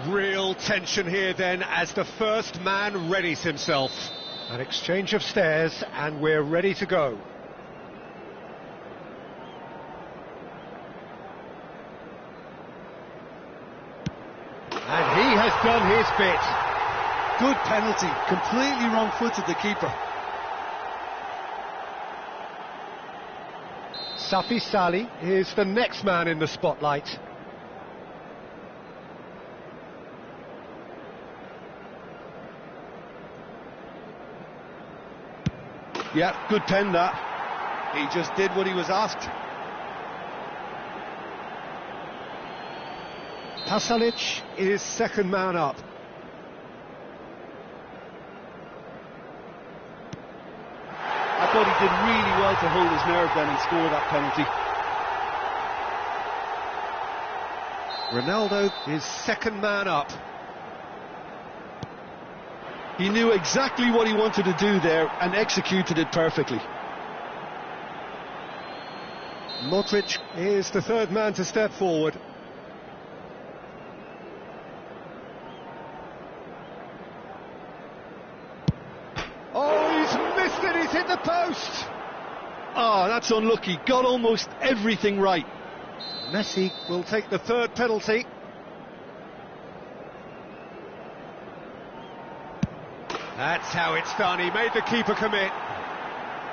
Real tension here then as the first man readies himself. An exchange of stares and we're ready to go. And he has done his bit. Good penalty, completely wrong-footed the keeper. Safi Salih is the next man in the spotlight. Yeah, good pen that. He just did what he was asked. Pasalic is second man up. I thought he did really well to hold his nerve then and score that penalty. Ronaldo is second man up. He knew exactly what he wanted to do there and executed it perfectly. Modric is the third man to step forward. Oh, he's missed it, he's hit the post! Oh, that's unlucky, got almost everything right. Messi will take the third penalty. That's how it's done, he made the keeper commit.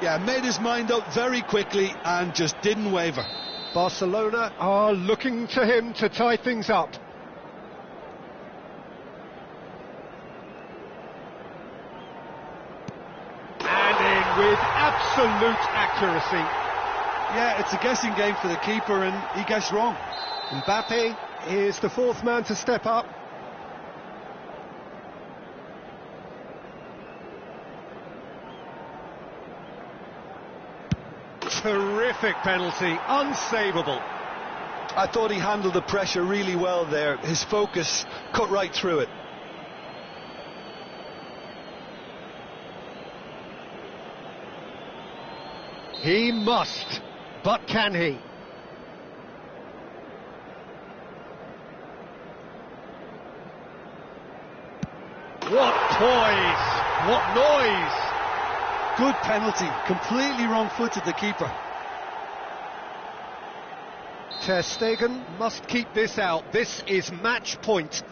Yeah, made his mind up very quickly and just didn't waver. Barcelona are looking to him to tie things up. And in with absolute accuracy. Yeah, it's a guessing game for the keeper and he guessed wrong. Mbappe is the fourth man to step up. Terrific penalty, unsavable. I thought he handled the pressure really well there. His focus cut right through it. He must, but can he? What poise, what noise! Good penalty, completely wrong-footed the keeper. Ter Stegen must keep this out. This is match point.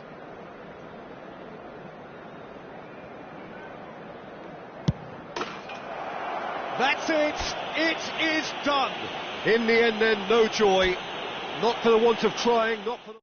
That's it. It is done. In the end then, no joy. Not for the want of trying, not for the...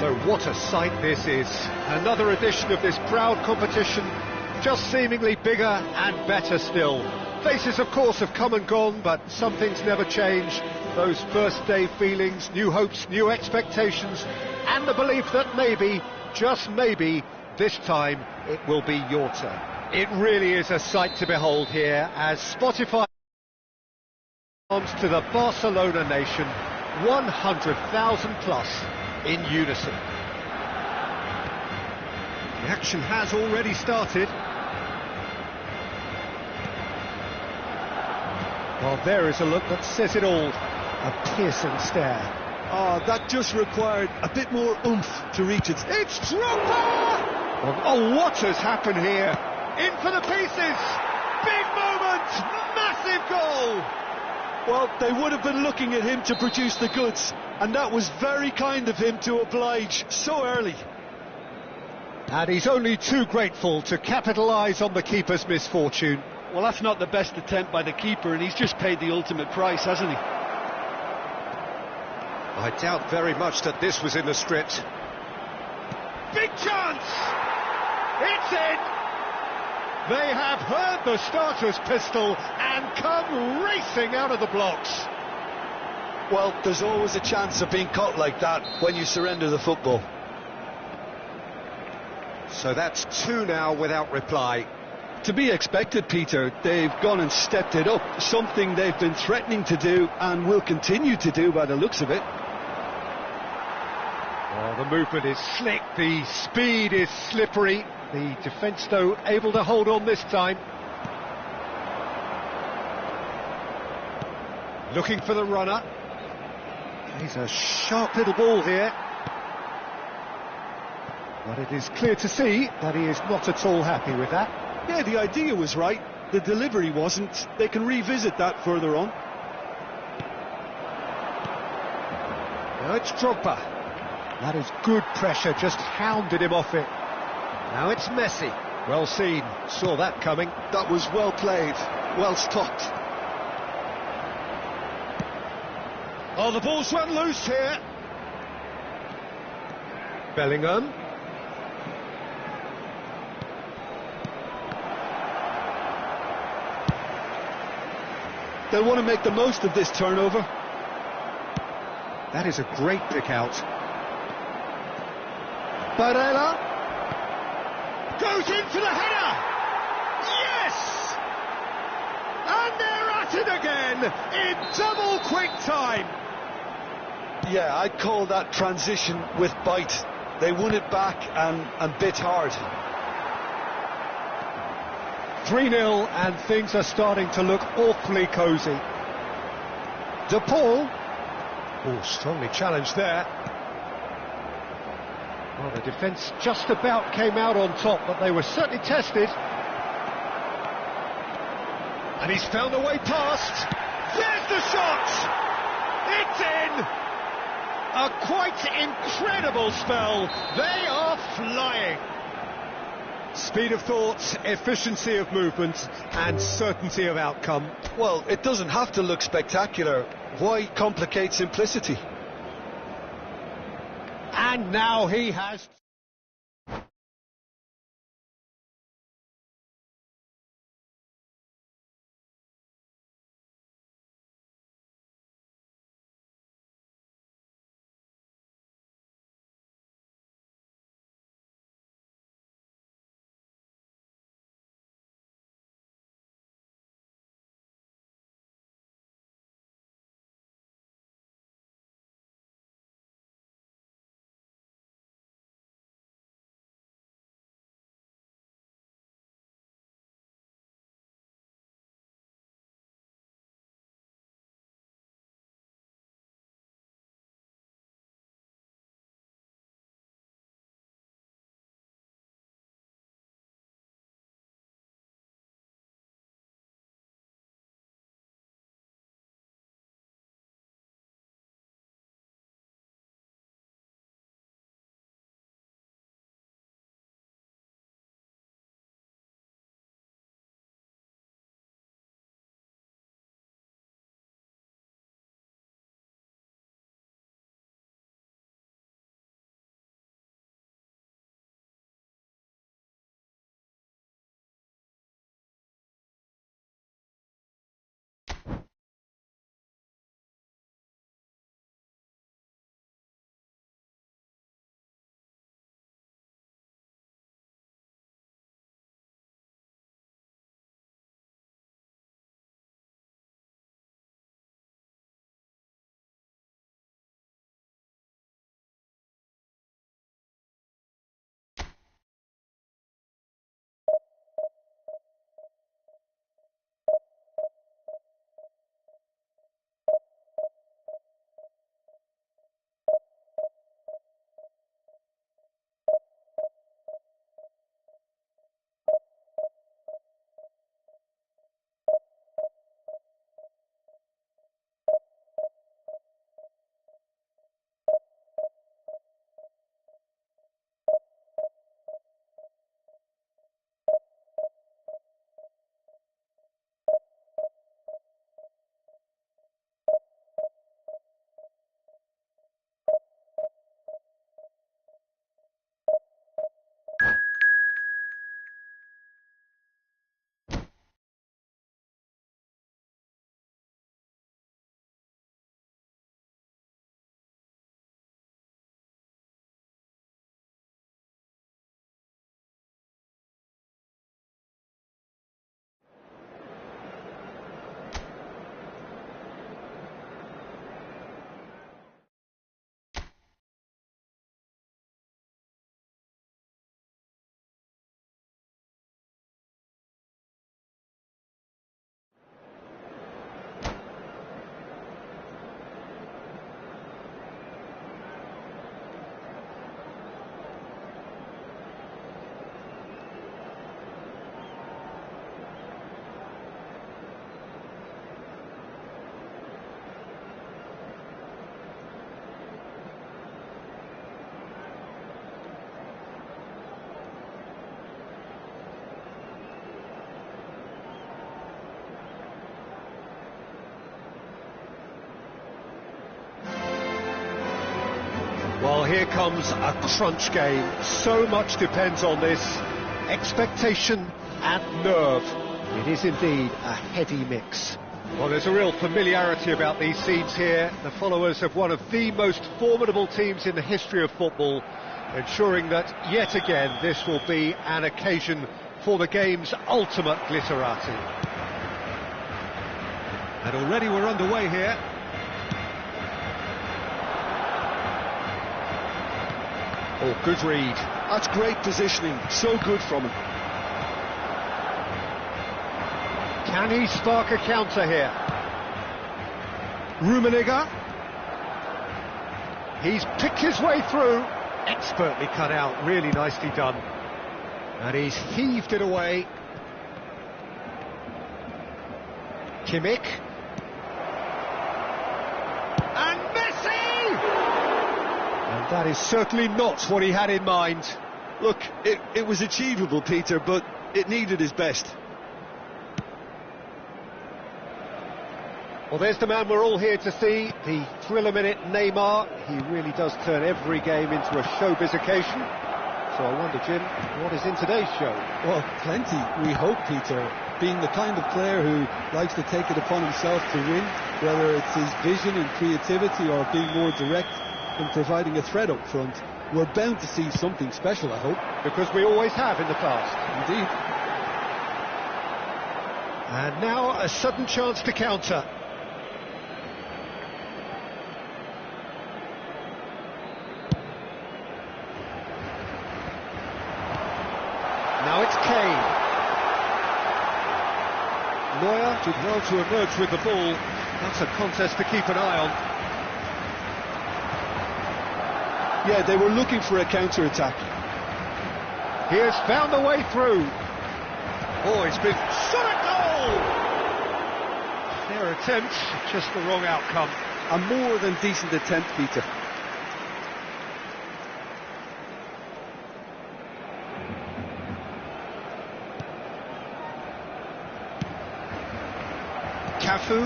So what a sight this is. Another edition of this proud competition, just seemingly bigger and better still. Faces, of course, have come and gone, but some things never change. Those first day feelings, new hopes, new expectations, and the belief that maybe, just maybe, this time it will be your turn. It really is a sight to behold here as Spotify comes to the Barcelona nation, 100,000 plus in unison. The action has already started. Well, there is a look that says it all. A piercing stare. Oh, that just required a bit more oomph to reach it. It's Drogba! Oh, what has happened here? In for the pieces! Big moment! Massive goal! Well, they would have been looking at him to produce the goods, and that was very kind of him to oblige so early. And he's only too grateful to capitalise on the keeper's misfortune. Well, that's not the best attempt by the keeper, and he's just paid the ultimate price, hasn't he? I doubt very much that this was in the script. Big chance! It's in! They have heard the starter's pistol and come racing out of the blocks. Well, there's always a chance of being caught like that when you surrender the football. So that's two now without reply. To be expected, Peter. They've gone and stepped it up, something they've been threatening to do and will continue to do by the looks of it. Oh, the movement is slick, the speed is slippery. The defence, though, able to hold on this time. Looking for the runner. He's a sharp little ball here. But it is clear to see that he is not at all happy with that. Yeah, the idea was right. The delivery wasn't. They can revisit that further on. Now it's Drogba. That is good pressure, just hounded him off it. Now it's Messi. Well seen, saw that coming. That was well played, well stopped. Oh, the ball's run loose here. Bellingham. They'll want to make the most of this turnover. That is a great pick out. Barella goes in for the header. Yes! And they're at it again in double quick time. Yeah, I'd call that transition with bite. They won it back and bit hard. 3-0 and things are starting to look awfully cosy. De Paul. Oh, strongly challenged there. Well, the defence just about came out on top, but they were certainly tested. And he's found a way past. There's the shot! It's in! A quite incredible spell. They are flying. Speed of thought, efficiency of movement, and certainty of outcome. Well, it doesn't have to look spectacular. Why complicate simplicity? And now he has... here comes a crunch game. So much depends on this. Expectation and nerve. It is indeed a heady mix. Well, there's a real familiarity about these scenes here. The followers of one of the most formidable teams in the history of football, ensuring that, yet again, this will be an occasion for the game's ultimate glitterati. And already we're underway here. Oh, good read. That's great positioning, so good from him. Can he spark a counter here? Rummenigge. He's picked his way through. Expertly cut out, really nicely done. And he's heaved it away. Kimmich. And Messi! And that is certainly not what he had in mind. Look, it was achievable, Peter, but it needed his best. Well, there's the man we're all here to see, the thriller-minute Neymar. He really does turn every game into a showbiz occasion. So I wonder, Jim, what is in today's show? Well, plenty, we hope, Peter. Being the kind of player who likes to take it upon himself to win, whether it's his vision and creativity or being more direct in providing a threat up front, we're bound to see something special, I hope. Because we always have in the past. Indeed. And now a sudden chance to counter. Now it's Kane. Neuer did well to emerge with the ball. That's a contest to keep an eye on. Yeah, they were looking for a counter-attack. He has found a way through. Oh, it's been shot at goal! Their attempt, just the wrong outcome. A more than decent attempt, Peter. Cafu.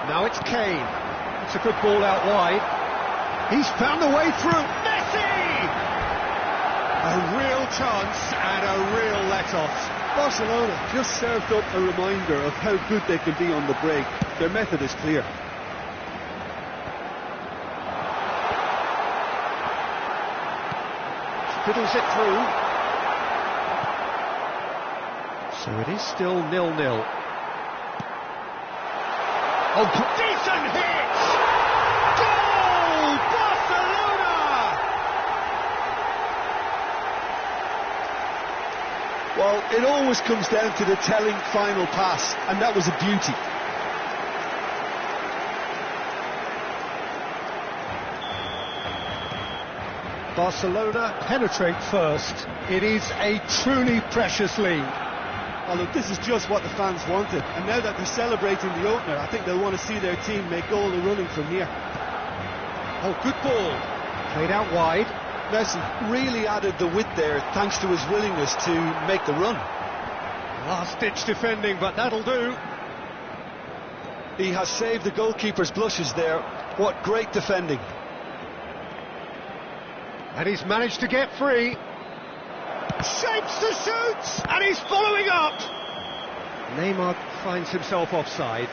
Now it's Kane. It's a good ball out wide. He's found a way through. Messi! A real chance and a real let-off. Barcelona just served up a reminder of how good they can be on the break. Their method is clear. Fiddles it through. So it is still 0-0. Oh, decent hit! Goal! Barcelona! Well, it always comes down to the telling final pass, and that was a beauty. Barcelona penetrate first. It is a truly precious lead. Oh, look, this is just what the fans wanted. And now that they're celebrating the opener, I think they'll want to see their team make all the running from here. Oh, good ball. Played out wide. Messi really added the width there thanks to his willingness to make the run. Last-ditch defending, but that'll do. He has saved the goalkeeper's blushes there. What great defending. And he's managed to get free. Shapes to shoot! And he's following up! Neymar finds himself offside.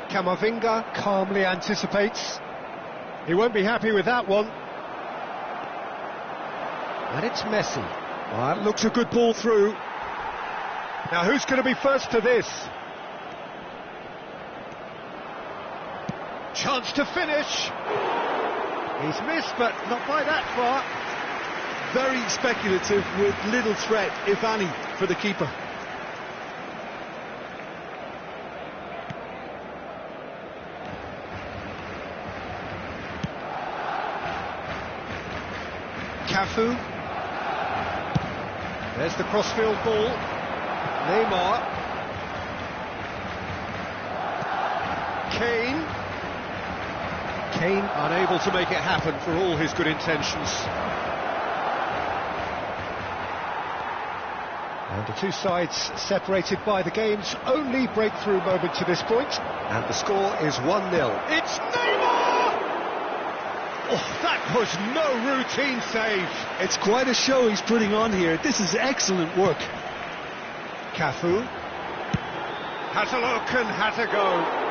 Camavinga calmly anticipates. He won't be happy with that one. And it's Messi. Well, that looks a good ball through. Now who's going to be first to this? Chance to finish. He's missed, but not by that far. Very speculative with little threat, if any, for the keeper. Cafu. There's the crossfield ball. Neymar. Kane unable to make it happen for all his good intentions. And the two sides separated by the game's only breakthrough moment to this point. And the score is 1-0. It's Neymar! Oh, that was no routine save. It's quite a show he's putting on here. This is excellent work. Cafu has a look and has a go.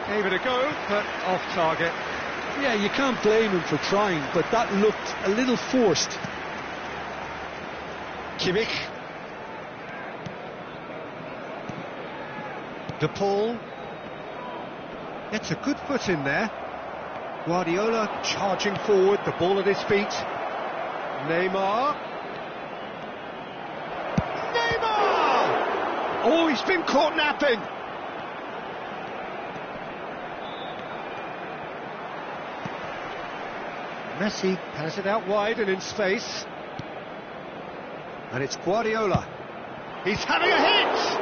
Gave it a go, but off target. Yeah, you can't blame him for trying, but that looked a little forced. Kimmich. De Paul gets a good foot in there. Guardiola charging forward, the ball at his feet. Neymar. Neymar! Oh, he's been caught napping. Messi has it out wide and in space. And it's Guardiola. He's having a hit!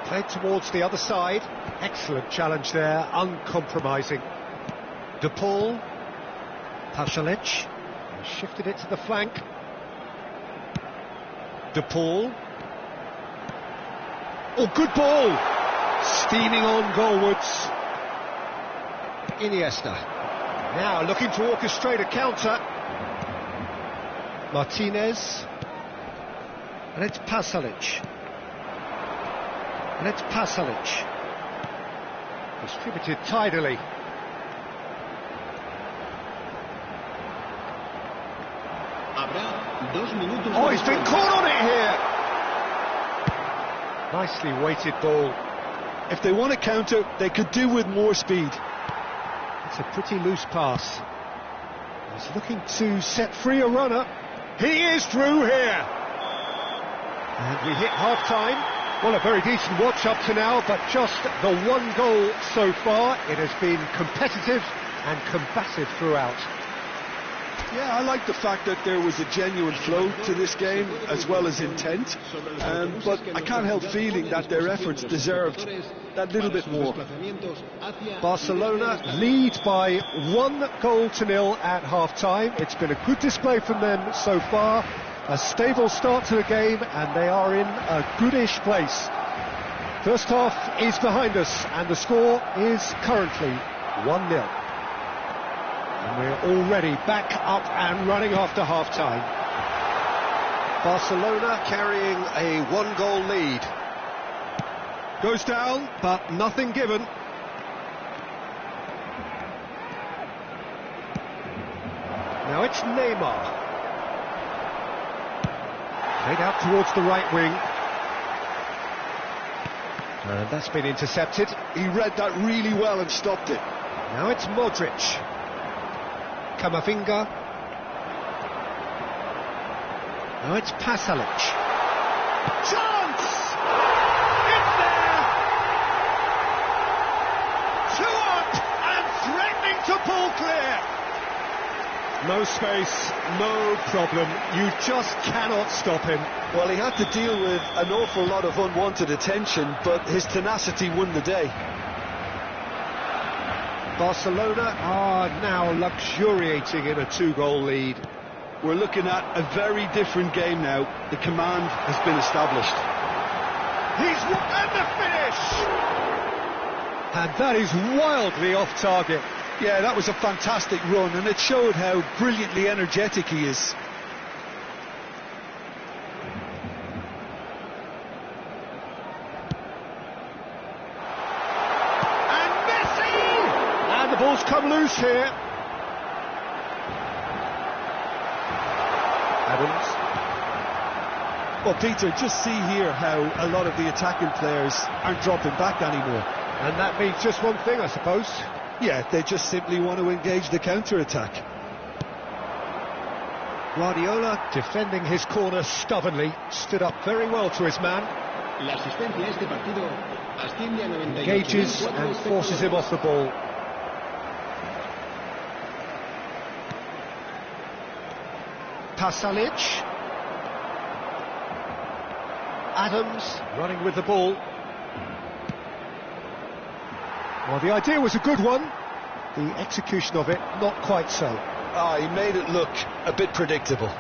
Played towards the other side. Excellent challenge there, uncompromising. De Paul. Pasalic. Shifted it to the flank. De Paul. Oh, good ball! Steaming on goalwards. Iniesta. Now looking to orchestrate a counter. Martinez. And it's Pasalic. And it's Pasalic. Distributed tidily. Oh, he's been caught on it here. Nicely weighted ball. If they want to counter, they could do with more speed. It's a pretty loose pass. He's looking to set free a runner. He is through here. And we hit half-time. Well, a very decent watch up to now, but just the one goal so far. It has been competitive and combative throughout. Yeah, I like the fact that there was a genuine flow to this game, as well as intent. But I can't help feeling that their efforts deserved that little bit more. Barcelona lead by 1-0 at half-time. It's been a good display from them so far. A stable start to the game, and they are in a goodish place. First half is behind us, and the score is currently 1-0. And we're already back up and running after half-time. Barcelona carrying a 1-goal lead. Goes down, but nothing given. Now it's Neymar. Played out towards the right wing. And that's been intercepted. He read that really well and stopped it. Now it's Modric. Camavinga. Now it's Pasalic. Chance! It's there! 2 up and threatening to pull clear. No space, no problem. You just cannot stop him. Well, he had to deal with an awful lot of unwanted attention, but his tenacity won the day. Barcelona are now luxuriating in a 2-goal lead. We're looking at a very different game now. The command has been established. And the finish! And that is wildly off target. Yeah, that was a fantastic run, and it showed how brilliantly energetic he is. The ball's come loose here. Adams. Well, Peter, just see here how a lot of the attacking players aren't dropping back anymore. And that means just one thing, I suppose. Yeah, they just simply want to engage the counter-attack. Guardiola defending his corner stubbornly, stood up very well to his man. Engages and forces him off the ball. Pasalic. Adams running with the ball. Well, the idea was a good one, The execution of it, not quite so. Ah, he made it look a bit predictable.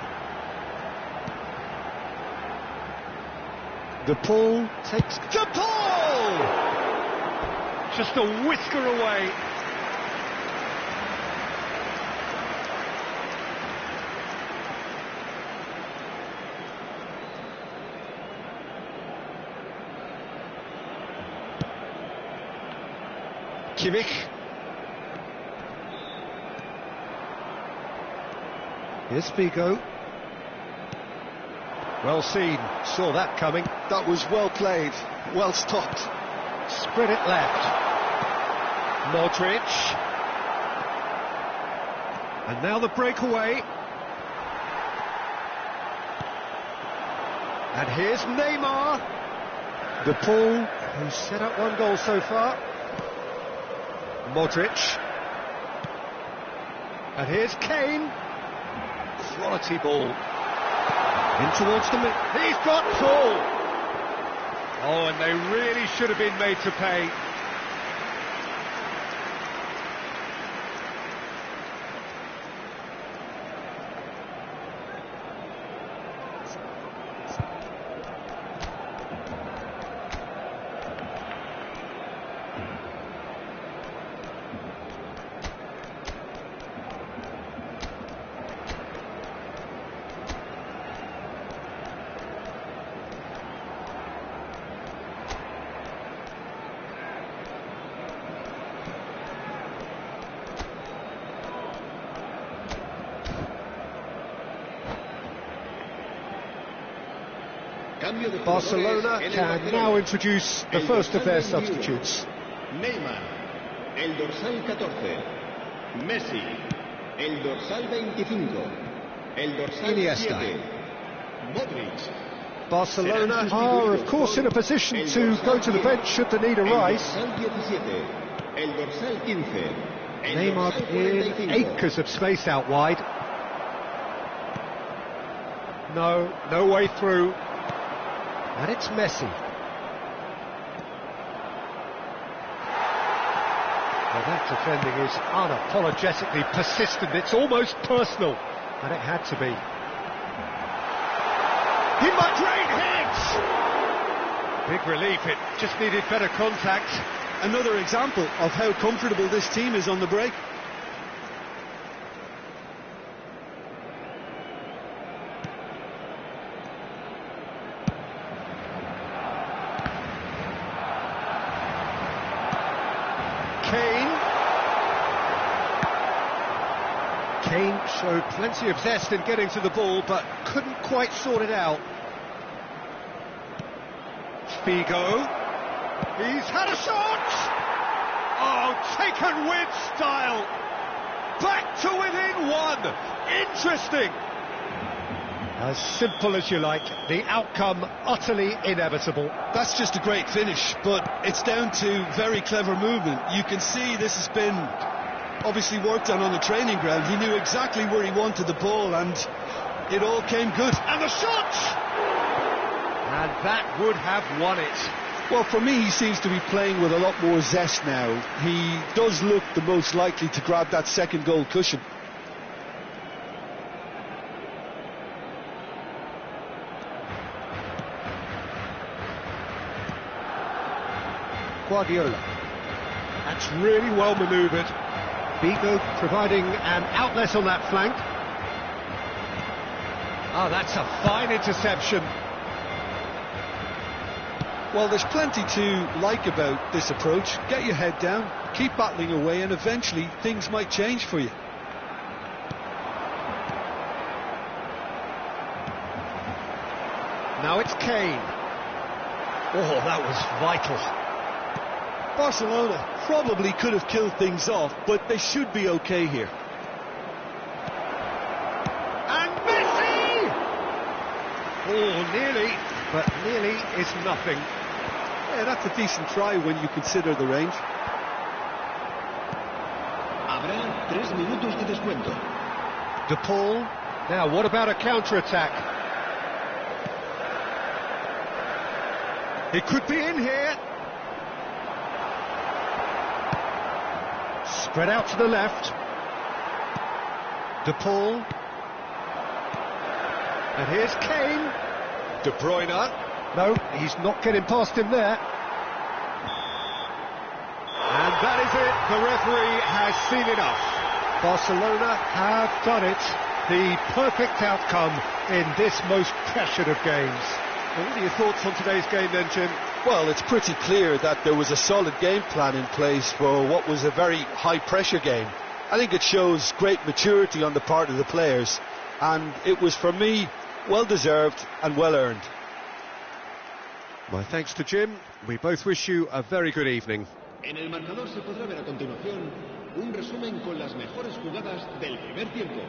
De Paul takes... De Paul! Just a whisker away. Kimmich. Here's Figo. Well seen, saw that coming. That was well played, well stopped. Spread it left. Modric. And now the breakaway. And here's Neymar. De Paul, who's set up one goal so far. Modric. And here's Kane. Quality ball. In towards the middle. He's got Paul. Oh, and they really should have been made to pay. Barcelona can now introduce the first of their substitutes. Neymar, el dorsal 14. Messi, el dorsal 25. El dorsal Iniesta. 7. Modric. Barcelona are, of course, in a position to go to the bench should the need arise. El dorsal 17. El dorsal 15. El Neymar dorsal in 45. acres of space out wide. No way through. And it's Messi. Well, that defending is unapologetically persistent. It's almost personal. And it had to be. He might rain hits! Big relief, it just needed better contact. Another example of how comfortable this team is on the break. Kane showed plenty of zest in getting to the ball, but couldn't quite sort it out. Figo. He's had a shot! Oh, taken with style! Back to within one! Interesting! As simple as you like, the outcome utterly inevitable. That's just a great finish, but it's down to very clever movement. You can see this has been obviously worked on the training ground. He knew exactly where he wanted the ball, and it all came good. And the shot! And that would have won it. Well, for me, he seems to be playing with a lot more zest now. He does look the most likely to grab that second goal cushion. Guardiola. That's really well manoeuvred. Figo providing an outlet on that flank. Oh, that's a fine interception. Well, there's plenty to like about this approach. Get your head down, keep battling away, and eventually things might change for you. Now it's Kane. Oh, that was vital. Barcelona probably could have killed things off, but they should be okay here. And Messi! Oh, nearly, but nearly is nothing. Yeah, that's a decent try when you consider the range. Habrá 3 minutos de descuento. De Paul. Now, what about a counter-attack? It could be in here. Spread out to the left. De Paul. And here's Kane. De Bruyne. No, he's not getting past him there. And that is it. The referee has seen enough. Barcelona have done it. The perfect outcome in this most pressured of games. Well, what are your thoughts on today's game then, Jim? Well, it's pretty clear that there was a solid game plan in place for what was a very high-pressure game. I think it shows great maturity on the part of the players, and it was, for me, well-deserved and well-earned. My thanks to Jim. We both wish you a very good evening. En el marcador se podrá ver a continuación un resumen con las mejores jugadas del primer tiempo.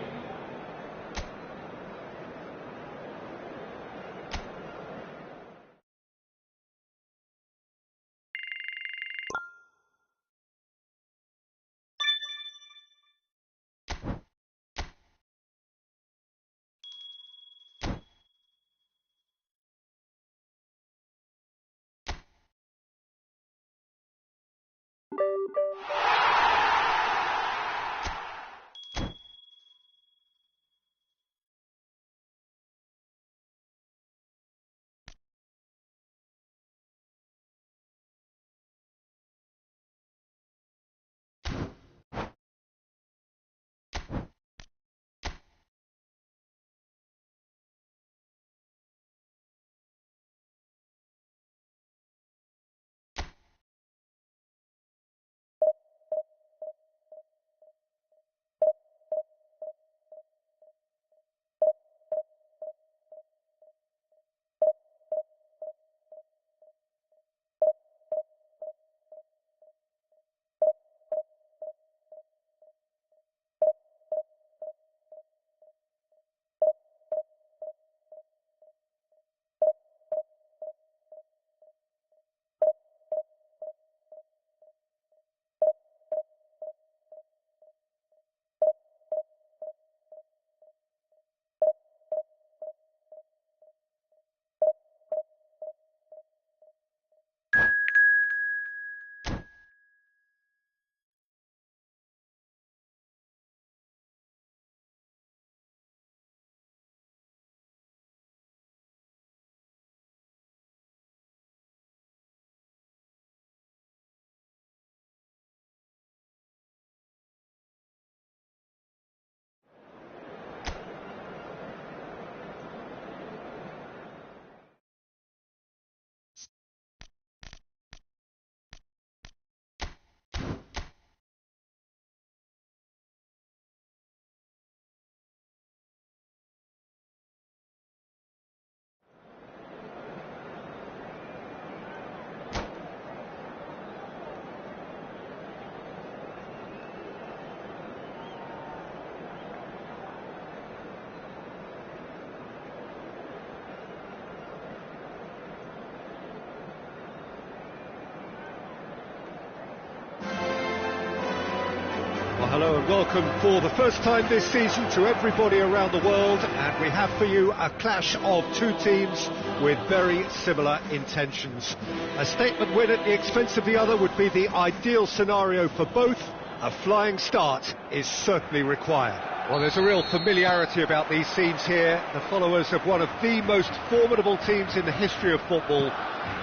Well, hello and welcome for the first time this season to everybody around the world, and we have for you a clash of two teams with very similar intentions. A statement win at the expense of the other would be the ideal scenario for both. A flying start is certainly required. Well, there's a real familiarity about these scenes here. The followers of one of the most formidable teams in the history of football,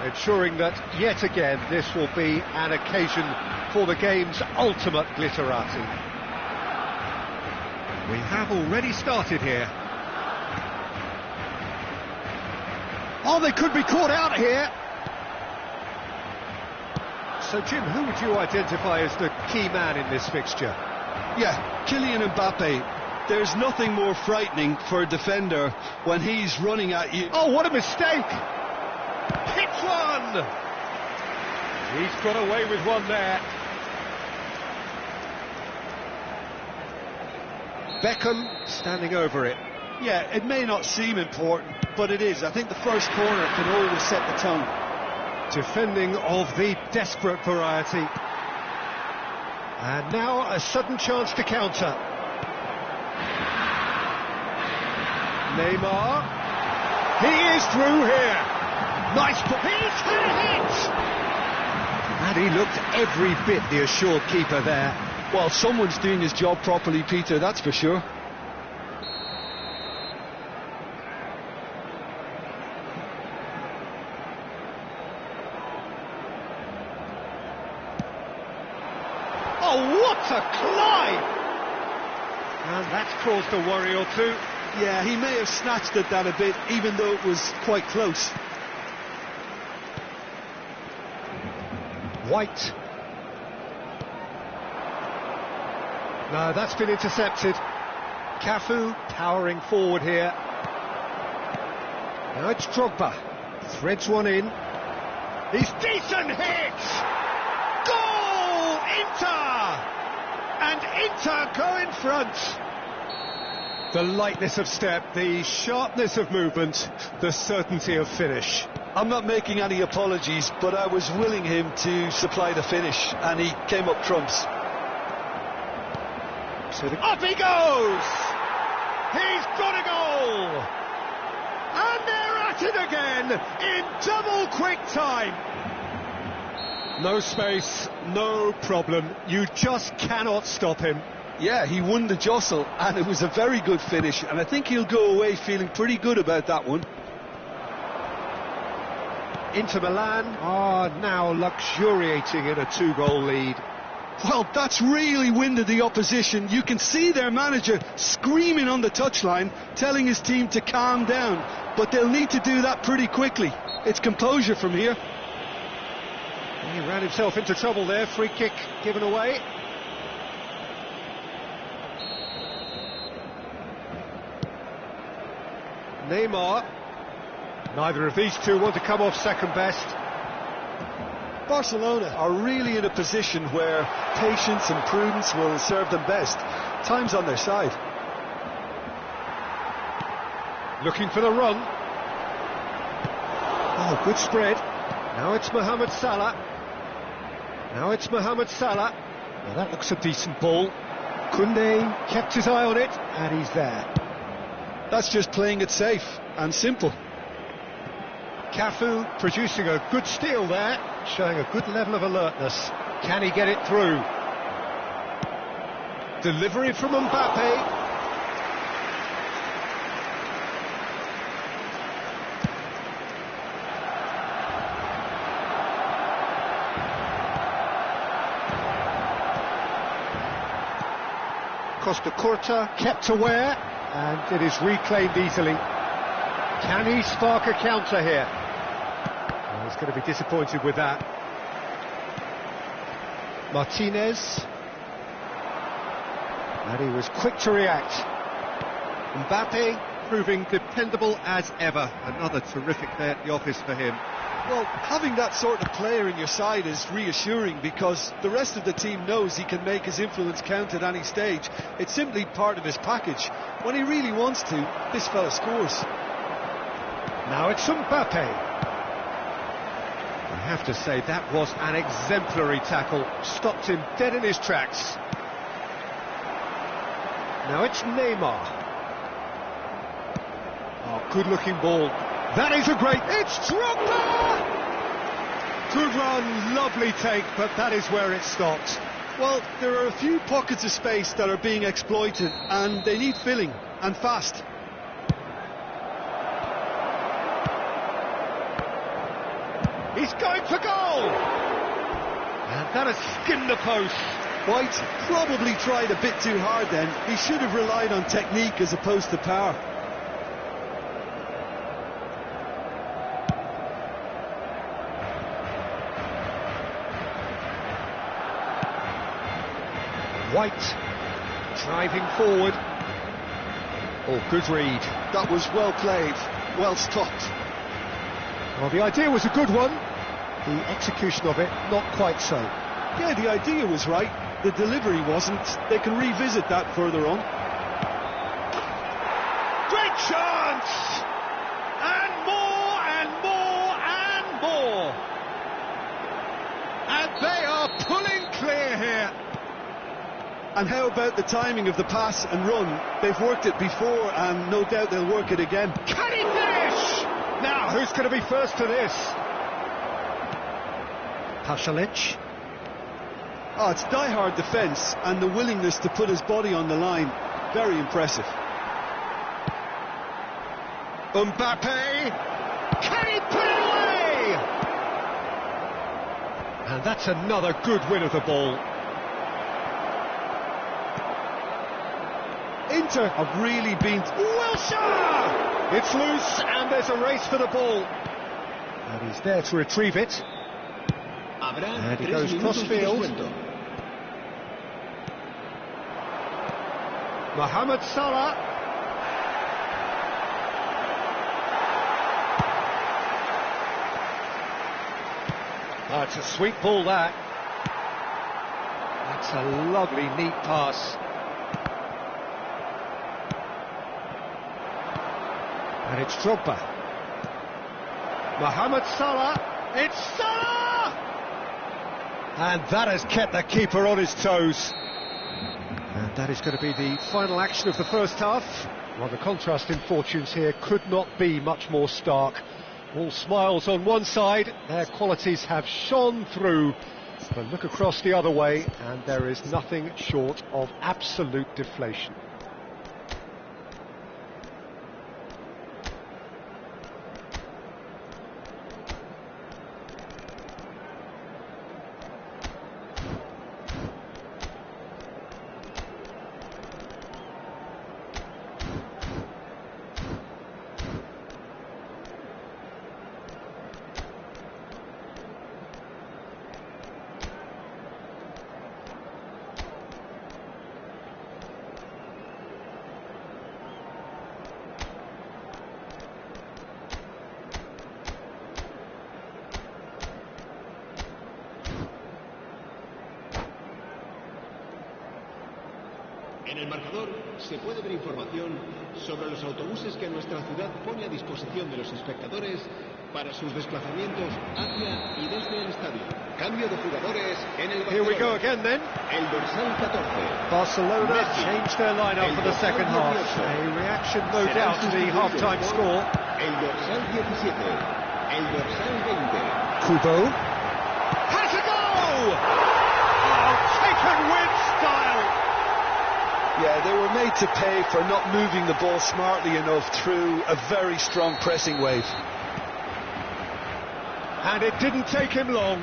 ensuring that yet again this will be an occasion for the game's ultimate glitterati. We have already started here. Oh, they could be caught out here. So, Jim, who would you identify as the key man in this fixture? Yeah, Kylian Mbappe. There's nothing more frightening for a defender when he's running at you. Oh, what a mistake! Hits one! He's got away with one there. Beckham standing over it. Yeah, it may not seem important, but it is. I think the first corner can always set the tone. Defending of the desperate variety. And now a sudden chance to counter. Neymar. He is through here. Nice ball. He's had a hit! And he looked every bit the assured keeper there. Well, someone's doing his job properly, Peter, that's for sure. Oh, what a climb! And that's caused a worry or two. Yeah, he may have snatched at that a bit, even though it was quite close. White. No, that's been intercepted. Cafu powering forward here. Now it's Drogba. Threads one in. He's decent hit! Goal! Inter! And Inter go in front. The lightness of step, the sharpness of movement, the certainty of finish. I'm not making any apologies, but I was willing him to supply the finish, and he came up trumps. Up he goes! He's got a goal! And they're at it again in double quick time. No space, no problem. You just cannot stop him. Yeah, he won the jostle, and it was a very good finish, and I think he'll go away feeling pretty good about that one. Inter Milan are now luxuriating in a 2-goal lead. Well, that's really winded the opposition. You can see their manager screaming on the touchline, telling his team to calm down, but they'll need to do that pretty quickly. It's composure from here. He ran himself into trouble there. Free kick given away. Neymar. Neither of these two want to come off second best. Barcelona are really in a position where patience and prudence will serve them best. Time's on their side. Looking for the run. Oh, good spread. Now it's Mohamed Salah. Now that looks a decent ball. Koundé kept his eye on it, and he's there. That's just playing it safe and simple. Cafu producing a good steal there, showing a good level of alertness. Can he get it through? Delivery from Mbappe. Costa Curta kept aware, and it is reclaimed easily. Can he spark a counter here? Well, he's going to be disappointed with that. Martinez. And he was quick to react. Mbappe proving dependable as ever. Another terrific day at the office for him. Well, having that sort of player in your side is reassuring because the rest of the team knows he can make his influence count at any stage. It's simply part of his package. When he really wants to, this fella scores. Now it's Mbappe. I have to say that was an exemplary tackle. Stopped him dead in his tracks. Now it's Neymar. Oh, good looking ball. That is a great... It's Drogba! Good run, lovely take, but that is where it stopped. Well, there are a few pockets of space that are being exploited, and they need filling, and fast. He's going for goal! And that has skimmed the post. White probably tried a bit too hard then. He should have relied on technique as opposed to power. White driving forward. Oh, good read. That was well played, well stopped. Well, the idea was a good one. The execution of it, not quite so. Yeah, the idea was right. The delivery wasn't. They can revisit that further on. Great chance! And more and more and more. And they are pulling clear here. And how about the timing of the pass and run? They've worked it before and no doubt they'll work it again. Can he finish? Now, who's going to be first to this? Pasalic. Oh, it's die-hard defence and the willingness to put his body on the line. Very impressive. Mbappe, can he put it away? And that's another good win of the ball. Inter have really been... Wilshere! It's loose and there's a race for the ball. And he's there to retrieve it. And he goes cross-field. Mohamed Salah. Oh, it's a sweet ball, that. That's a lovely, neat pass. And it's Drogba. Mohamed Salah. It's Salah! And that has kept the keeper on his toes. And that is going to be the final action of the first half. Well, the contrast in fortunes here could not be much more stark. All smiles on one side, their qualities have shone through. But look across the other way, and there is nothing short of absolute deflation. En el marcador se puede ver información sobre los autobuses que nuestra ciudad pone a disposición de los espectadores para sus desplazamientos hacia y desde el estadio. Cambio de jugadores en el Barcelona. Here we go again then. El dorsal 14. Barcelona Messi. changed their lineup for the second half. A reaction, no doubt, to the half-time score. El dorsal 17. El dorsal 20. Kubo. Has a goal! Oh, taken with style. Yeah, they were made to pay for not moving the ball smartly enough through a very strong pressing wave. And it didn't take him long.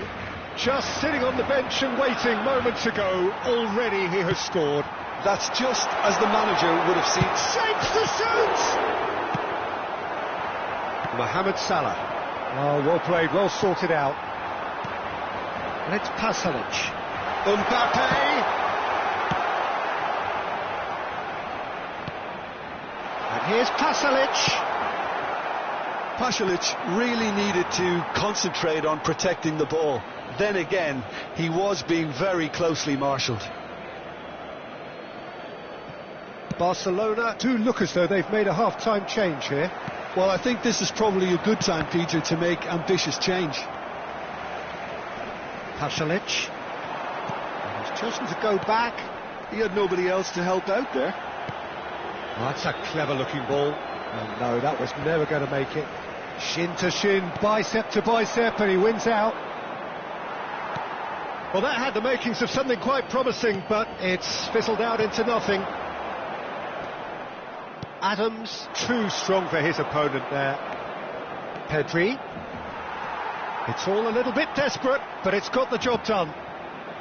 Just sitting on the bench and waiting moments ago, already he has scored. That's just as the manager would have seen. Shapes the shoot! Mohamed Salah. Oh, well played, well sorted out. And it's Pasalic. Mbappe! And here's Pasalic. Pasalic really needed to concentrate on protecting the ball. Then again, he was being very closely marshalled. Barcelona do look as though they've made a half-time change here. Well, I think this is probably a good time, Peter, to make ambitious change. Pasalic. He's chosen to go back. He had nobody else to help out there. Oh, that's a clever-looking ball. Oh, no, that was never going to make it. Shin to shin, bicep to bicep, and he wins out. Well, that had the makings of something quite promising, but it's fizzled out into nothing. Adams, too strong for his opponent there. Pedri. It's all a little bit desperate, but it's got the job done.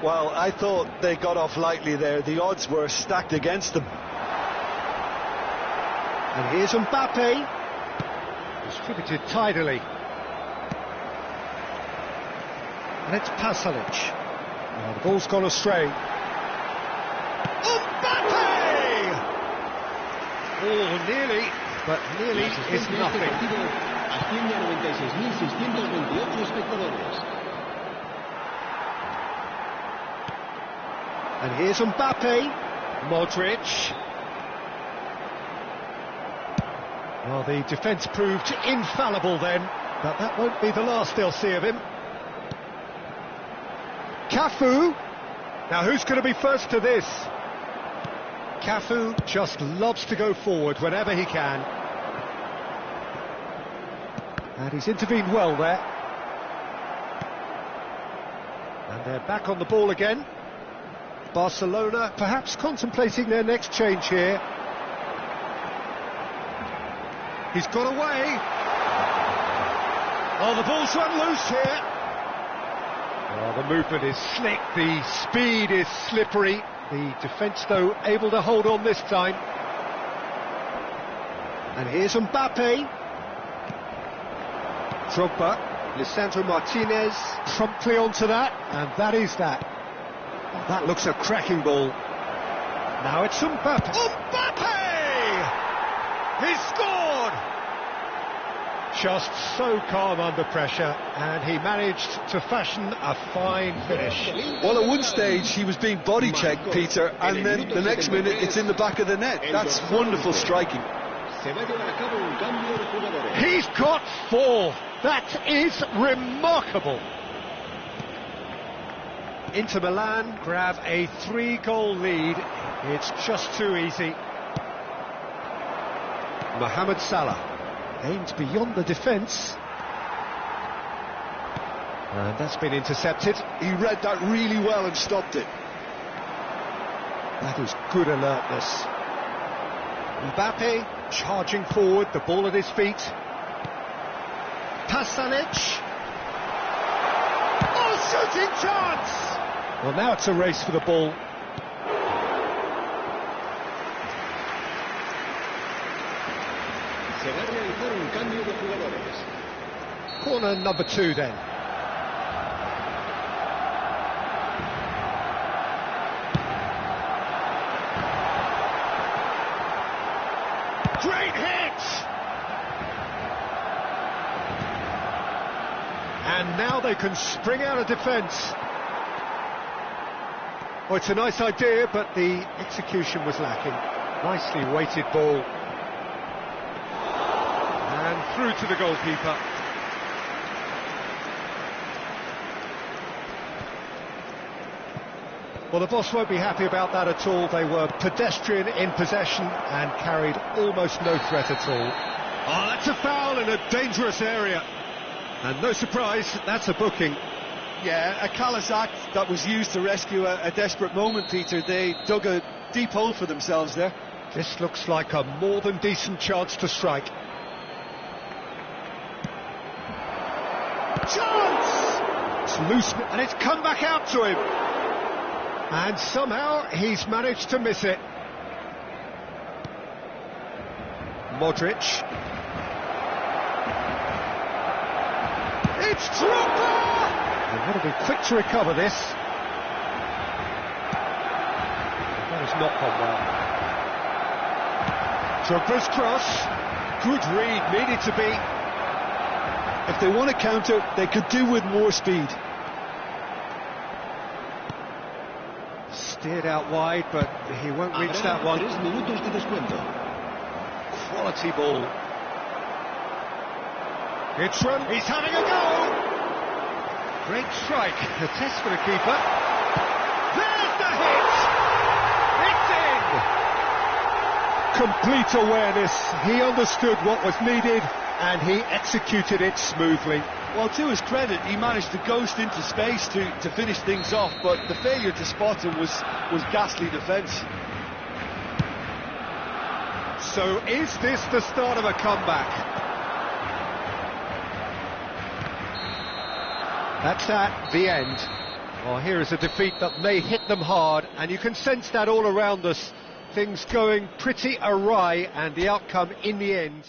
Well, I thought they got off lightly there. The odds were stacked against them. And here's Mbappe. Distributed tidily. And it's Pasalic. Now the ball's gone astray. Mbappe! Oh, nearly, but nearly is nothing. Asciende a 96.628 espectadores. And here's Mbappe. Modric. Well, the defence proved infallible then, but that won't be the last they'll see of him. Cafu. Now, who's going to be first to this? Cafu just loves to go forward whenever he can. And he's intervened well there. And they're back on the ball again. Barcelona perhaps contemplating their next change here. He's got away. Oh, the ball's run loose here. Oh, the movement is slick, the speed is slippery. The defence, though, able to hold on this time. And here's Mbappe. Drogba, Lisandro Martinez, promptly onto that, and that is that. Oh, that looks a cracking ball. Now it's Mbappe. Mbappe! He scored! Just so calm under pressure, and he managed to fashion a fine finish. Well, at one stage he was being body checked, Peter, and then the next minute it's in the back of the net. That's wonderful striking. He's got 4. That is remarkable. Inter Milan grab a 3-goal lead. It's just too easy. Mohamed Salah aimed beyond the defence. And that's been intercepted. He read that really well and stopped it. That is good alertness. Mbappe charging forward, the ball at his feet. Pasalic. Oh, shooting chance! Well, now it's a race for the ball. Se va a realizar un cambio de jugadores. Corner number 2 then. Great hit! And now they can spring out of defence. Well, it's a nice idea, but the execution was lacking. Nicely weighted ball. And through to the goalkeeper. Well, the boss won't be happy about that at all. They were pedestrian in possession and carried almost no threat at all. Oh, that's a foul in a dangerous area. And no surprise, that's a booking. Yeah, a callous act that was used to rescue a desperate moment, Peter. They dug a deep hole for themselves there. This looks like a more than decent chance to strike. Chance! It's loose, and it's come back out to him. And somehow he's managed to miss it. Modric. It's Drogba! They've got to be quick to recover this. That has not gone well. Drogba's cross. Good read, needed to be. If they want to counter, they could do with more speed. Steered out wide, but he won't reach that one. 3 minutos de descuento. Quality ball. It's run. He's having a go. Great strike. A test for the keeper. There's the hit. It's in. Complete awareness. He understood what was needed and he executed it smoothly. Well, to his credit, he managed to ghost into space to finish things off, but the failure to spot him was ghastly defence. So is this the start of a comeback? That's at the end. Well, here is a defeat that may hit them hard, and you can sense that all around us. Things going pretty awry, and the outcome in the end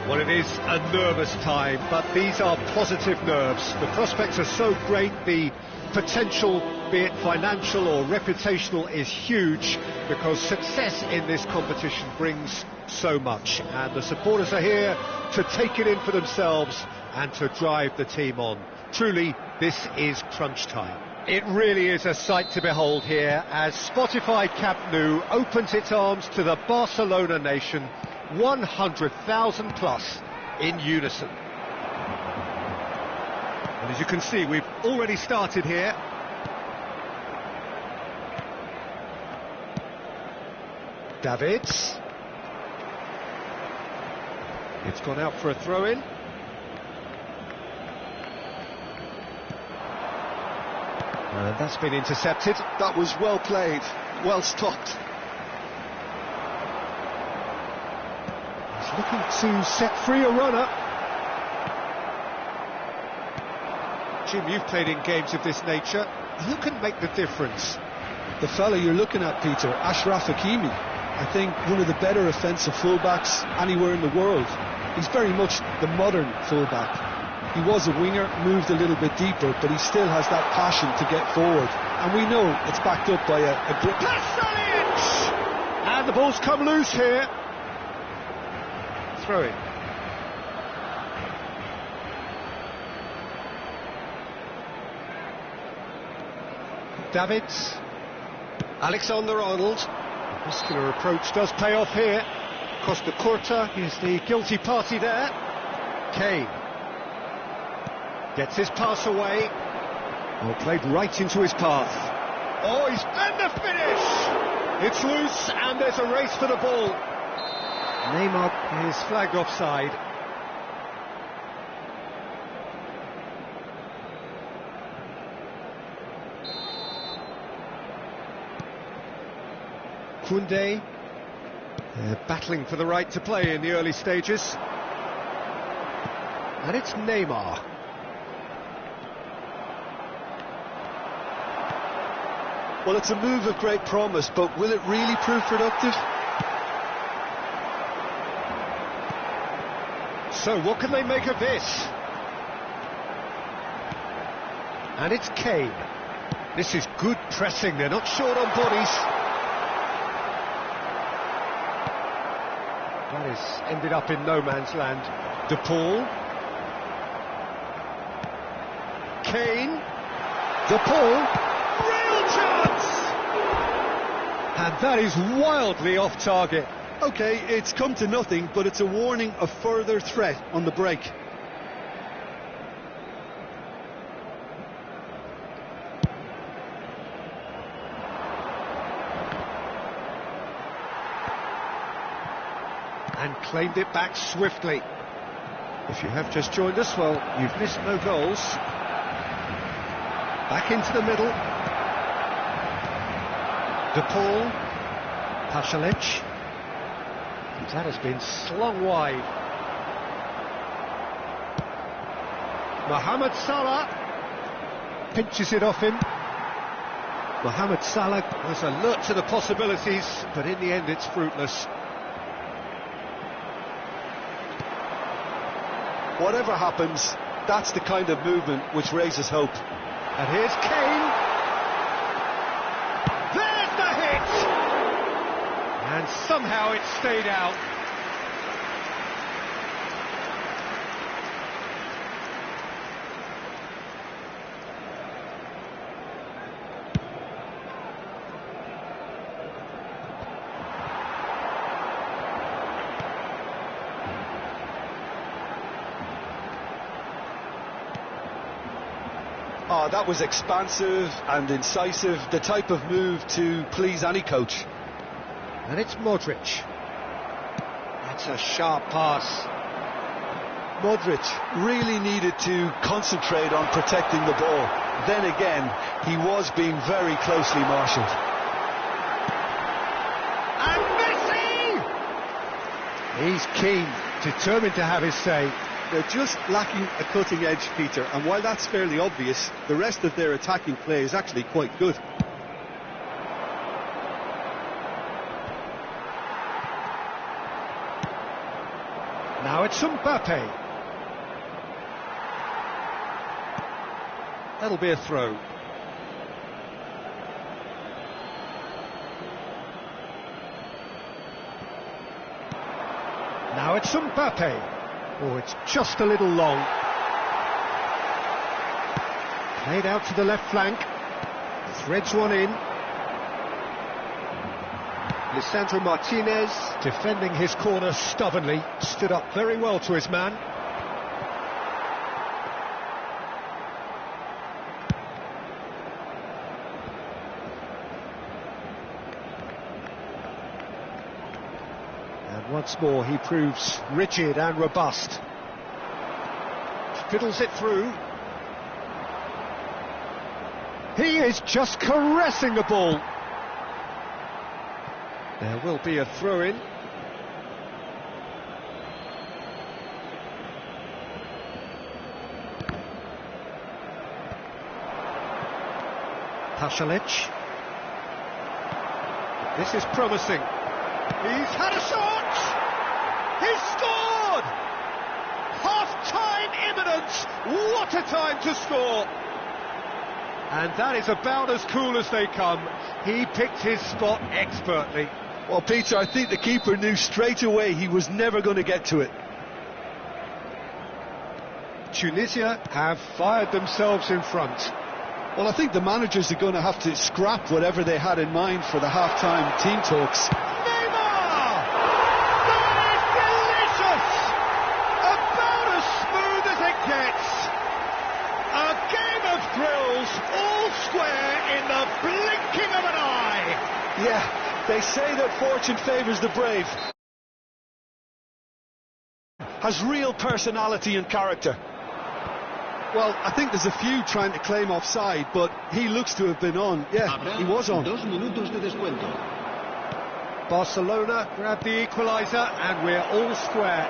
Well, it is a nervous time, but these are positive nerves. The prospects are so great, the potential, be it financial or reputational, is huge, because success in this competition brings so much, and the supporters are here to take it in for themselves and to drive the team on. Truly, this is crunch time. It really is a sight to behold here as Spotify Camp Nou opens its arms to the Barcelona nation, 100,000 plus in unison. And as you can see, we've already started here. Davids. It's gone out for a throw-in. And that's been intercepted. That was well played, well stopped. He's looking to set free a runner. Jim, you've played in games of this nature. Who can make the difference? The fella you're looking at, Peter, Ashraf Hakimi. I think one of the better offensive fullbacks anywhere in the world. He's very much the modern fullback. He was a winger, moved a little bit deeper, but he still has that passion to get forward. And we know it's backed up by a great... Pasalic! And the ball's come loose here. Throw it. Davids. Alexander-Arnold. Muscular approach does pay off here. Costa Curta is the guilty party there. Kane. Gets his pass away. Well, played right into his path. Oh, he's and the finish! It's loose, and there's a race for the ball. Neymar is flagged offside. Koundé. They're battling for the right to play in the early stages. And it's Neymar. Well, it's a move of great promise, but will it really prove productive? So what can they make of this? And it's Kane. This is good pressing, they're not short on bodies. That has ended up in no man's land. De Paul. Kane. De Paul. Real chance! And that is wildly off target. Okay, it's come to nothing, but it's a warning of further threat on the break. And claimed it back swiftly. If you have just joined us, well, you've missed no goals. Back into the middle. De Paul. Pasalic. And that has been slung wide. Mohamed Salah pinches it off him. Mohamed Salah was alert to the possibilities, but in the end it's fruitless. Whatever happens, that's the kind of movement which raises hope. And here's Kane. There's the hit! And somehow it stayed out. Oh, that was expansive and incisive, the type of move to please any coach. And it's Modric. That's a sharp pass. Modric really needed to concentrate on protecting the ball. Then again, he was being very closely marshalled. And Messi! He's keen, determined to have his say. They're just lacking a cutting edge, Peter, and while that's fairly obvious, the rest of their attacking play is actually quite good. Now it's Mbappe. That'll be a throw. Now it's Mbappe. Oh, it's just a little long. Played out to the left flank. Threads one in. Lisandro Martinez, defending his corner stubbornly, stood up very well to his man. And once more he proves rigid and robust. Fiddles it through. He is just caressing the ball. There will be a throw-in. Pasalic. This is promising. He's had a shot! He's scored! Half-time imminent! What a time to score! And that is about as cool as they come. He picked his spot expertly. Well, Peter, I think the keeper knew straight away he was never going to get to it. Tunisia have fired themselves in front. Well, I think the managers are going to have to scrap whatever they had in mind for the half-time team talks. Neymar! That is delicious! About as smooth as it gets. A game of thrills, all square in the blinking of an eye. Yeah. They say that fortune favours the brave. Has real personality and character. Well, I think there's a few trying to claim offside, but he looks to have been on. Yeah, he was on. 2 minutos de descuento. Barcelona grab the equaliser and we're all square.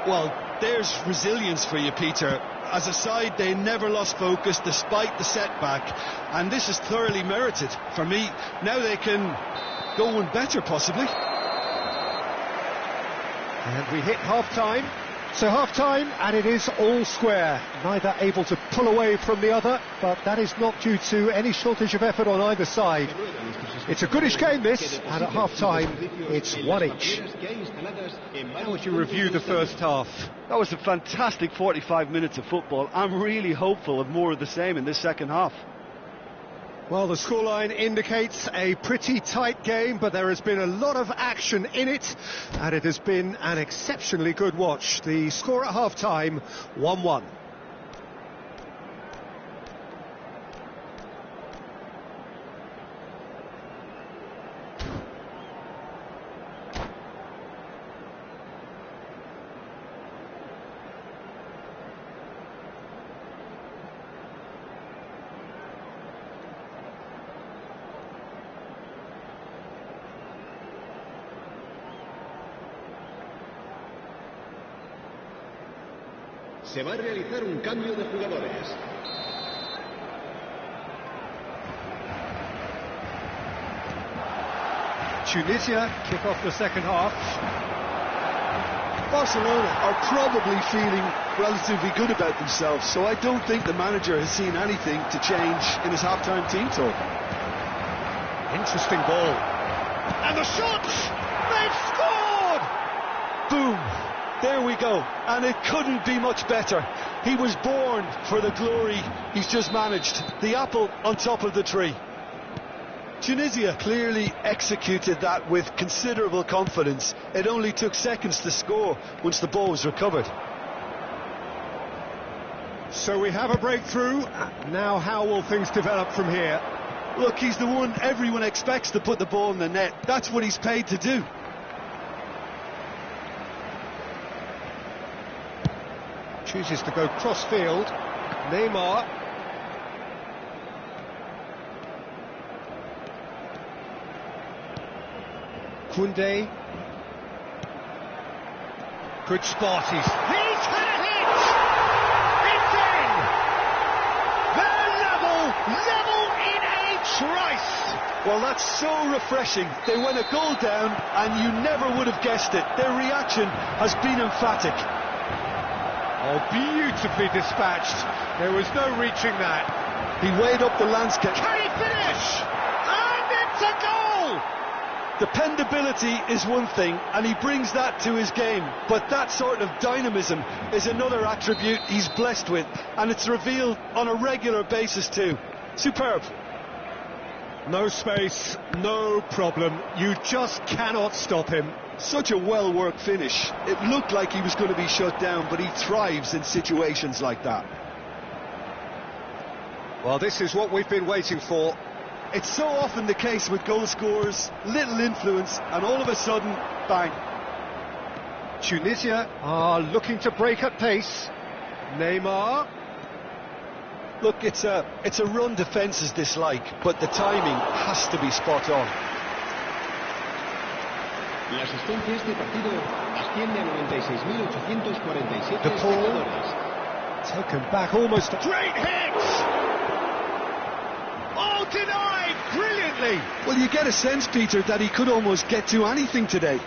Well, there's resilience for you, Peter. As a side, they never lost focus despite the setback, and this is thoroughly merited. For me, now they can go one better, possibly. And we hit half-time. So half-time, and it is all square. Neither able to pull away from the other, but that is not due to any shortage of effort on either side. It's a goodish game, this, and at half-time, it's one each. How would you review the first half? That was a fantastic 45 minutes of football. I'm really hopeful of more of the same in this second half. Well, the scoreline indicates a pretty tight game, but there has been a lot of action in it, and it has been an exceptionally good watch. The score at half-time, 1-1. Se va a realizar un cambio de jugadores. Tunisia kick off the second half. Barcelona are probably feeling relatively good about themselves, so I don't think the manager has seen anything to change in his half-time team talk. Interesting ball. And the shot! They've scored! Boom! There we go, and it couldn't be much better. He was born for the glory he's just managed. The apple on top of the tree. Tunisia clearly executed that with considerable confidence. It only took seconds to score once the ball was recovered. So we have a breakthrough. Now how will things develop from here? Look, he's the one everyone expects to put the ball in the net. That's what he's paid to do. Chooses to go cross-field. Neymar. Koundé. Good spot. He's had a hit! It's in! They're level in a trice! Well, that's so refreshing. They went a goal down and you never would have guessed it. Their reaction has been emphatic. Oh, beautifully dispatched. There was no reaching that. He weighed up the landscape. Can he finish? And it's a goal! Dependability is one thing, and he brings that to his game. But that sort of dynamism is another attribute he's blessed with, and it's revealed on a regular basis too. Superb. No space, no problem. You just cannot stop him. Such a well-worked finish. It looked like he was going to be shut down, but he thrives in situations like that. Well, this is what we've been waiting for. It's so often the case with goal scorers, little influence, and all of a sudden, bang. Tunisia are looking to break at pace. Neymar. Look, it's a run defence's dislike, but the timing has to be spot on. La asistencia a este partido asciende a 96.847 De Paul. espectadores. Taken back almost. Great hit! Oh, denied brilliantly! Well, you get a sense, Peter, that he could almost get to anything today.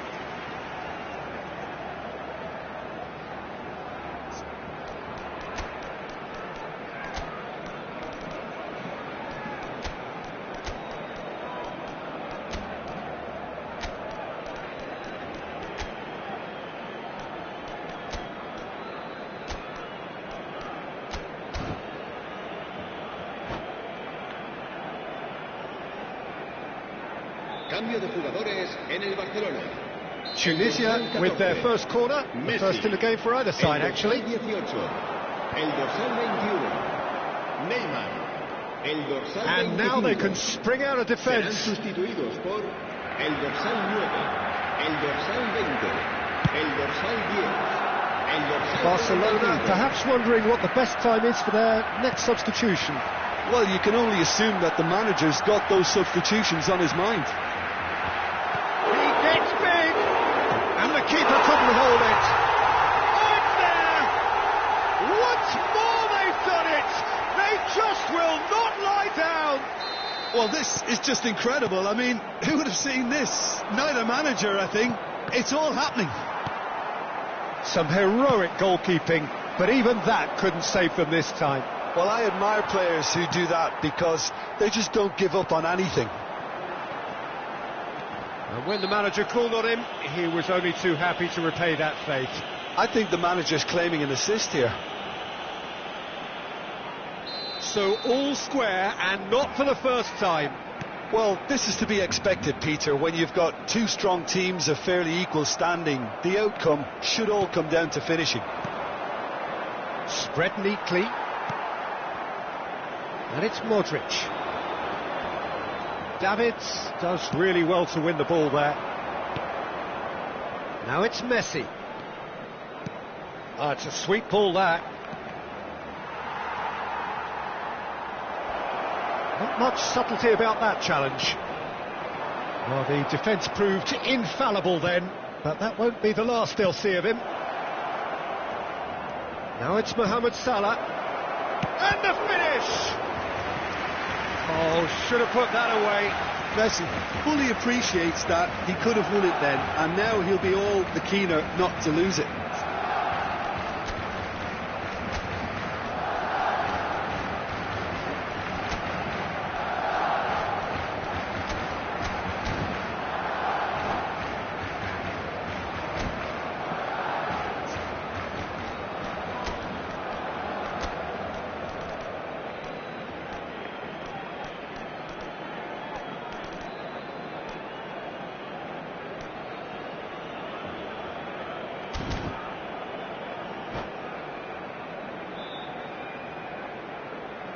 Cambio de jugadores en el Barcelona. Tunisia with their first corner, the first in the game for either side, actually. El dorsal 18, el dorsal 21, Neymar, el dorsal And 25. now they can spring out of Serán defence. sustituidos por el dorsal 9, el dorsal 20, el dorsal 10, el dorsal Barcelona 32. perhaps wondering what the best time is for their next substitution. Well, you can only assume that the manager's got those substitutions on his mind. He gets big, and the keeper couldn't hold it. Oh, it's there! Once more they've done it! They just will not lie down! Well, this is just incredible. I mean, who would have seen this? Neither manager, I think. It's all happening. Some heroic goalkeeping, but even that couldn't save them this time. Well, I admire players who do that because they just don't give up on anything. And when the manager called on him, he was only too happy to repay that fate. I think the manager's claiming an assist here. So all square, and not for the first time. Well, this is to be expected, Peter. When you've got two strong teams of fairly equal standing, the outcome should all come down to finishing. Spread neatly. And it's Modric. Davids does really well to win the ball there. Now it's Messi. Oh, it's a sweet ball, that. Not much subtlety about that challenge. Well, the defence proved infallible then, but that won't be the last they'll see of him. Now it's Mohamed Salah. And the finish! Oh, should have put that away. Messi fully appreciates that he could have won it then, and now he'll be all the keener not to lose it.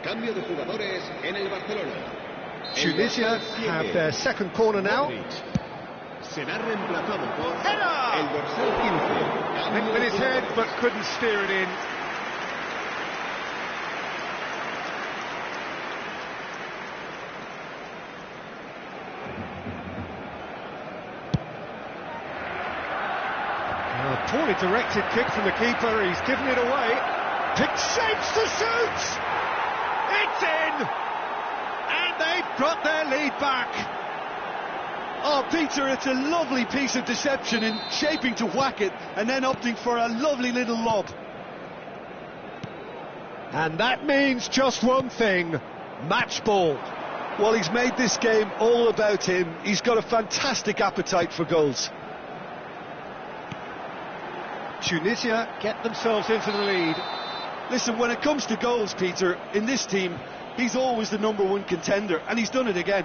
Cambio de jugadores en el Barcelona. Tunisia have their second corner now. Será reemplazado por Header! el dorsal 15. Hit with his head, but couldn't steer it in. A poorly directed kick from the keeper. He's given it away. Pick shapes to shoot. It's in, and They've got their lead back. Oh, Peter, it's a lovely piece of deception in shaping to whack it and then opting for a lovely little lob. And that means just one thing: match ball. Well, he's made this game all about him. He's got a fantastic appetite for goals. Tunisia get themselves into the lead. Listen, when it comes to goals, Peter, in this team, he's always the number one contender, and he's done it again.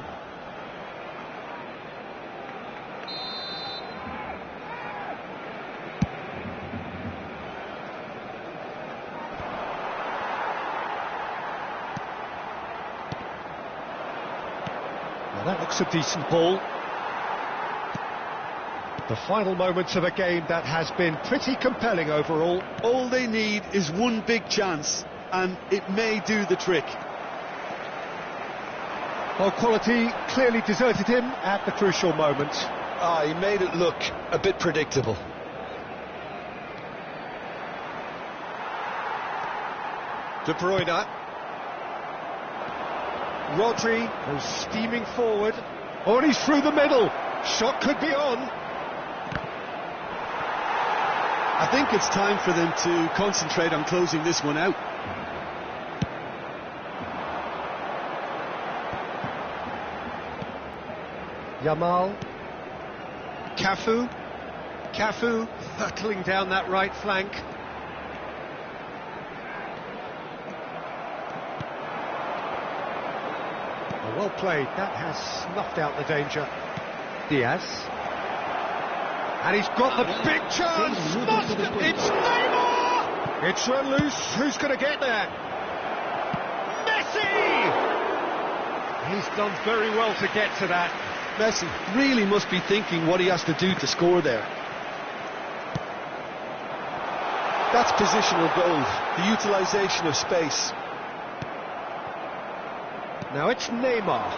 Well, that looks a decent ball. The final moments of a game that has been pretty compelling overall. All they need is one big chance, and it may do the trick. Well, quality clearly deserted him at the crucial moment. He made it look a bit predictable. De Bruyne. Rodri goes steaming forward. Oh, and he's through the middle. Shot could be on. I think it's time for them to concentrate on closing this one out. Yamal. Cafu hurtling down that right flank. Well played, that has snuffed out the danger. Diaz. And he's got the big chance! It's Neymar! It's run loose, who's going to get there? Messi! He's done very well to get to that. Messi really must be thinking what he has to do to score there. That's positional goal, the utilisation of space. Now it's Neymar.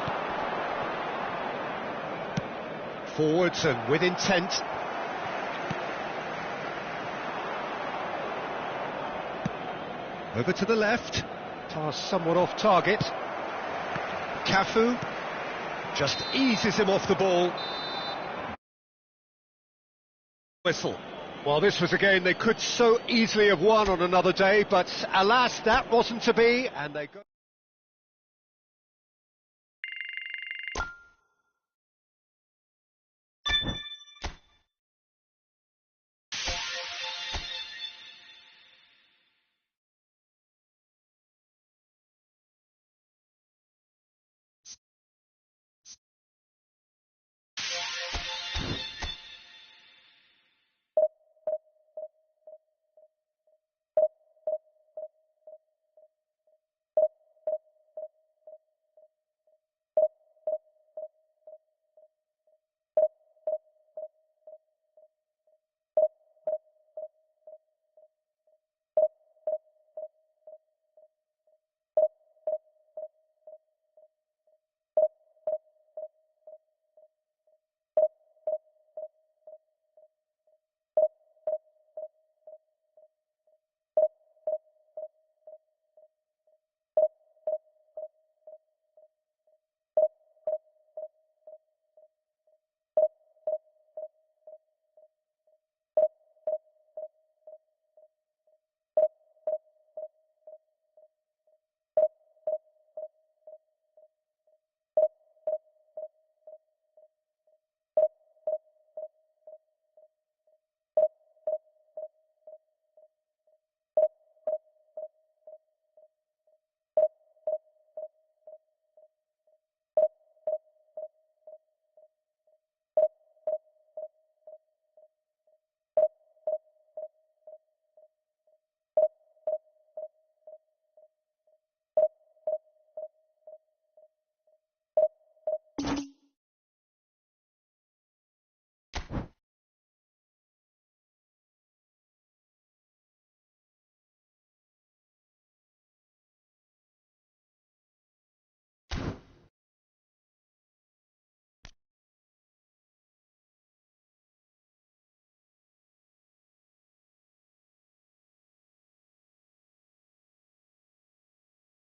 Forwards and with intent. Over to the left. Pass somewhat off target. Cafu just eases him off the ball. Whistle. Well, this was a game they could so easily have won on another day, but alas, that wasn't to be, and they got...